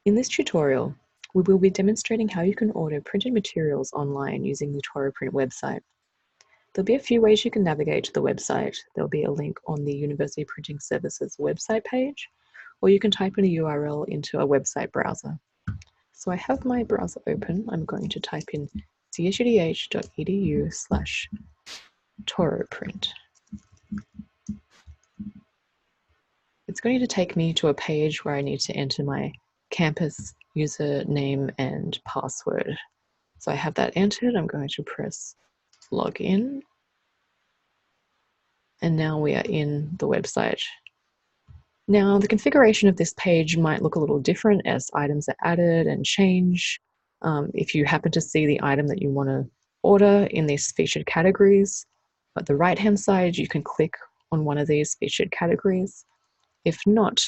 In this tutorial, we will be demonstrating how you can order printed materials online using the ToroPrint website. There'll be a few ways you can navigate to the website. There'll be a link on the University Printing Services website page, or you can type in a URL into a website browser. So I have my browser open. I'm going to type in csudh.edu/ToroPrint. It's going to take me to a page where I need to enter my campus username and password. So I have that entered. I'm going to press login. And now we are in the website. Now the configuration of this page might look a little different as items are added and change. If you happen to see the item that you want to order in these featured categories, at the right-hand side, you can click on one of these featured categories. If not,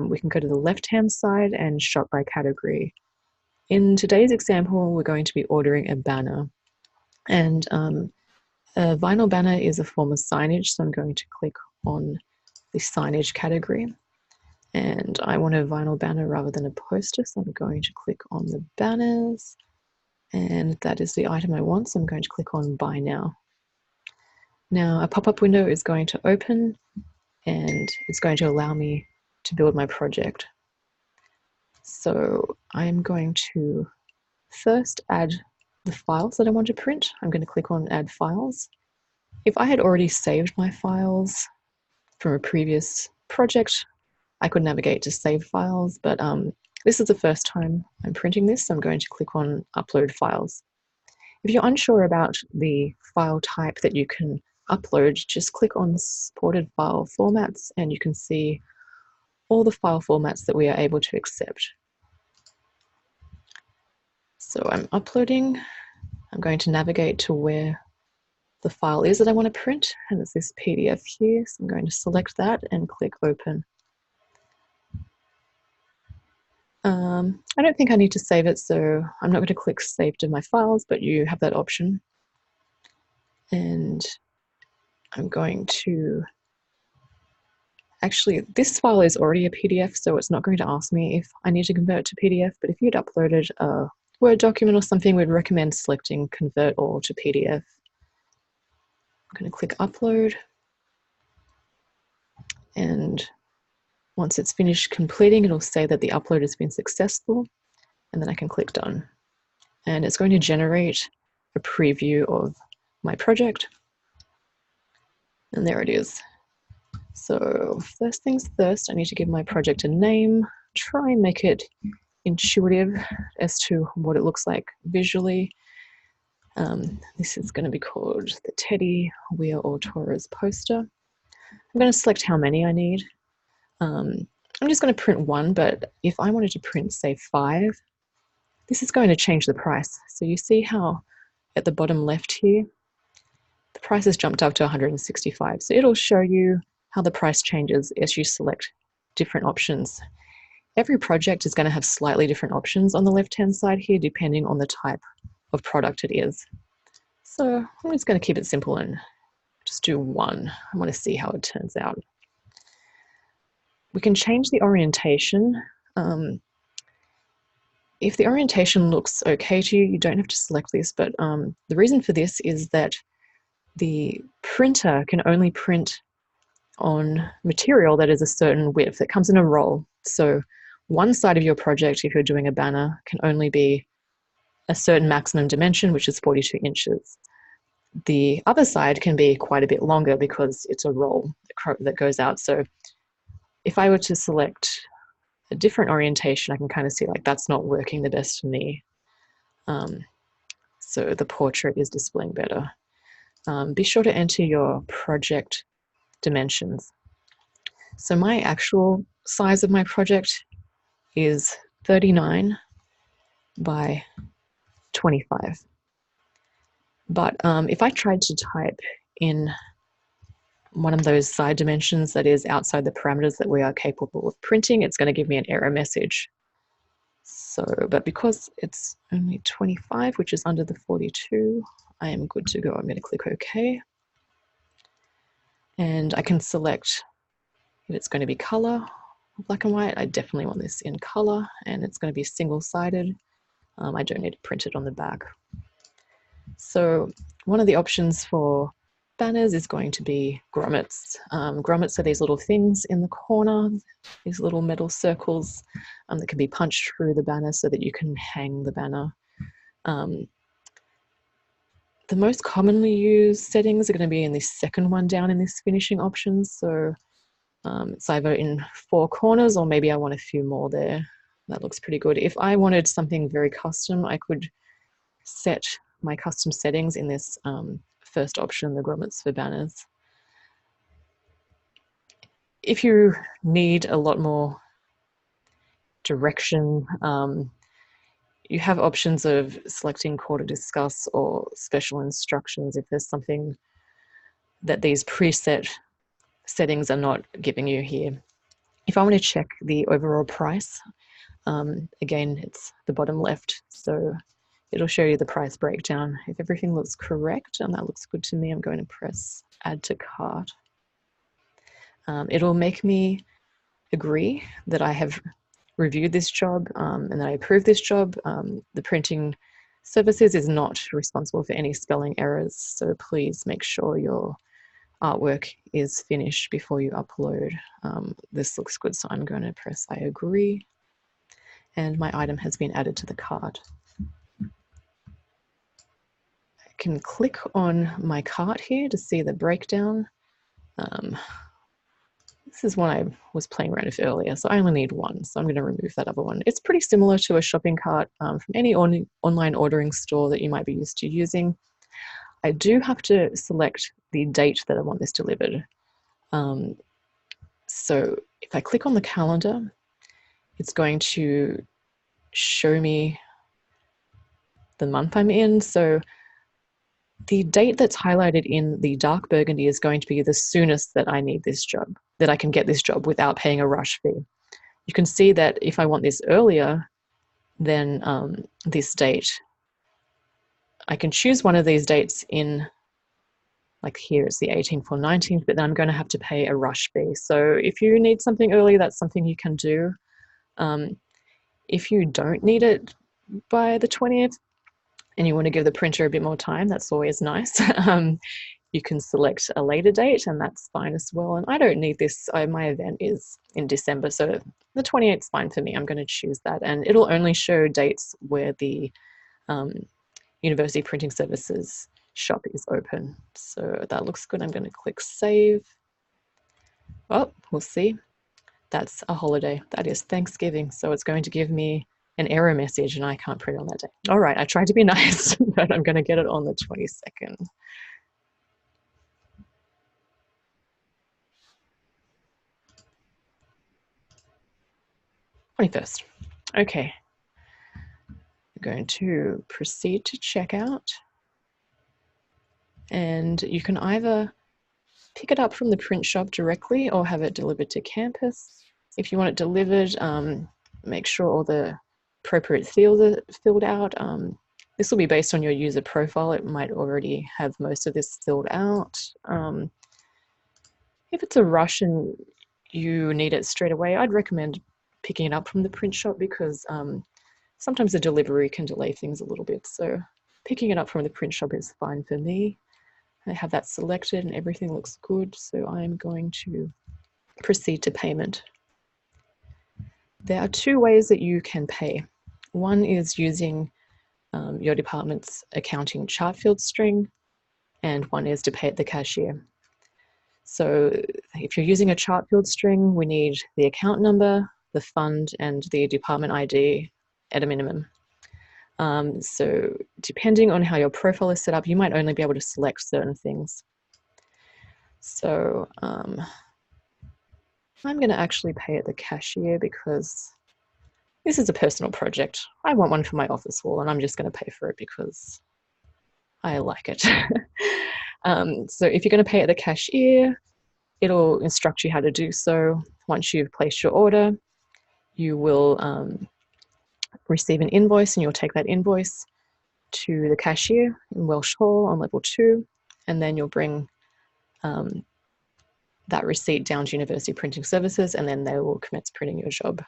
we can go to the left-hand side and shop by category. In today's example, we're going to be ordering a banner. And a vinyl banner is a form of signage, so I'm going to click on the signage category. And I want a vinyl banner rather than a poster, so I'm going to click on the banners. And that is the item I want, so I'm going to click on Buy Now. Now, a pop-up window is going to open, and it's going to allow me to build my project. So I'm going to first add the files that I want to print. I'm going to click on Add Files. If I had already saved my files from a previous project, I could navigate to Save Files, but this is the first time I'm printing this, so I'm going to click on Upload Files. If you're unsure about the file type that you can upload, just click on Supported File Formats and you can see all the file formats that we are able to accept. So I'm uploading. I'm going to navigate to where the file is that I want to print, and it's this PDF here. So I'm going to select that and click Open. I don't think I need to save it, so I'm not going to click Save to my files, but you have that option. And I'm going to, actually, this file is already a PDF, so it's not going to ask me if I need to convert to PDF, but if you'd uploaded a Word document or something, we'd recommend selecting Convert All to PDF. I'm going to click Upload, and once it's finished completing, it'll say that the upload has been successful, and then I can click Done. And it's going to generate a preview of my project. And there it is. So first things first, I need to give my project a name, try and make it intuitive as to what it looks like visually. This is going to be called the Teddy, Weir or Torres poster. I'm going to select how many I need. I'm just going to print one, but if I wanted to print, say, 5, this is going to change the price. So you see how at the bottom left here, the price has jumped up to 165. So it'll show you how the price changes as you select different options. Every project is going to have slightly different options on the left-hand side here, depending on the type of product it is. So I'm just going to keep it simple and just do 1. I want to see how it turns out. We can change the orientation. If the orientation looks okay to you, you don't have to select this, but the reason for this is that the printer can only print on material that is a certain width. It comes in a roll. So one side of your project, if you're doing a banner, can only be a certain maximum dimension, which is 42 inches. The other side can be quite a bit longer because it's a roll that goes out. So if I were to select a different orientation, I can kind of see like that's not working the best for me. So the portrait is displaying better. Be sure to enter your project dimensions. So my actual size of my project is 39 by 25. But if I tried to type in one of those side dimensions that is outside the parameters that we are capable of printing, it's going to give me an error message. So, but because it's only 25, which is under the 42, I am good to go. I'm going to click OK. And I can select if it's going to be color black and white. I definitely want this in color, and it's going to be single-sided. I don't need to print it on the back. So one of the options for banners is going to be grommets. Grommets are these little things in the corner, these little metal circles that can be punched through the banner so that you can hang the banner. The most commonly used settings are going to be in this second one down in this finishing options. So it's either in 4 corners, or maybe I want a few more there. That looks pretty good. If I wanted something very custom, I could set my custom settings in this first option, the grommets for banners. If you need a lot more direction, you have options of selecting call to discuss or special instructions if there's something that these preset settings are not giving you here. If I want to check the overall price, again, it's the bottom left, so it'll show you the price breakdown. If everything looks correct, and that looks good to me, I'm going to press add to cart. It'll make me agree that I have reviewed this job and that I approve this job. The printing services is not responsible for any spelling errors, so please make sure your artwork is finished before you upload. This looks good, so I'm going to press I agree, and my item has been added to the cart. I can click on my cart here to see the breakdown. This is one I was playing around with earlier, so I only need one, so I'm going to remove that other one. It's pretty similar to a shopping cart from any online ordering store that you might be used to using. I do have to select the date that I want this delivered. So if I click on the calendar, it's going to show me the month I'm in. So the date that's highlighted in the dark burgundy is going to be the soonest that I need this job, that I can get this job without paying a rush fee. You can see that if I want this earlier than this date, I can choose one of these dates in, like here it's the 18th or 19th, but then I'm going to have to pay a rush fee. So if you need something early, that's something you can do. If you don't need it by the 20th and you want to give the printer a bit more time, that's always nice. You can select a later date, and that's fine as well. And I don't need this. My event is in December, so the 28th is fine for me. I'm going to choose that, and it'll only show dates where the University Printing Services shop is open. So that looks good. I'm going to click save. Oh, we'll see. That's a holiday. That is Thanksgiving. So it's going to give me an error message, and I can't print on that day. All right, I tried to be nice, but I'm going to get it on the 22nd. 21st. Okay. I'm going to proceed to checkout. And you can either pick it up from the print shop directly or have it delivered to campus. If you want it delivered, make sure all the appropriate fields are filled out. This will be based on your user profile. It might already have most of this filled out. If it's a rush and you need it straight away, I'd recommend picking it up from the print shop because sometimes the delivery can delay things a little bit. So picking it up from the print shop is fine for me. I have that selected and everything looks good. So I'm going to proceed to payment. There are 2 ways that you can pay. One is using your department's accounting chart field string, and one is to pay at the cashier. So if you're using a chart field string, we need the account number, the fund, and the department ID at a minimum. So depending on how your profile is set up, you might only be able to select certain things. So I'm going to actually pay at the cashier because this is a personal project. I want one for my office wall, and I'm just going to pay for it because I like it. So if you're going to pay at the cashier, it'll instruct you how to do so. Once you've placed your order, you will receive an invoice, and you'll take that invoice to the cashier in Welsh Hall on level 2, and then you'll bring that receipt down to University Printing Services, and then they will commence printing your job.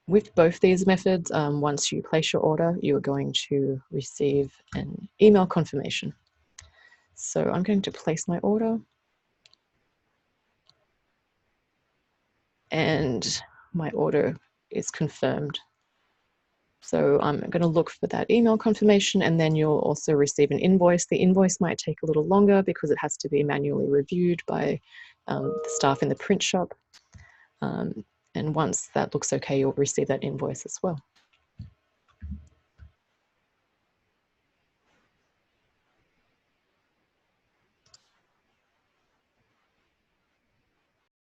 With both these methods, once you place your order, you are going to receive an email confirmation. So I'm going to place my order, and my order is confirmed. So I'm going to look for that email confirmation, and then you'll also receive an invoice. The invoice might take a little longer because it has to be manually reviewed by the staff in the print shop. And once that looks okay, you'll receive that invoice as well.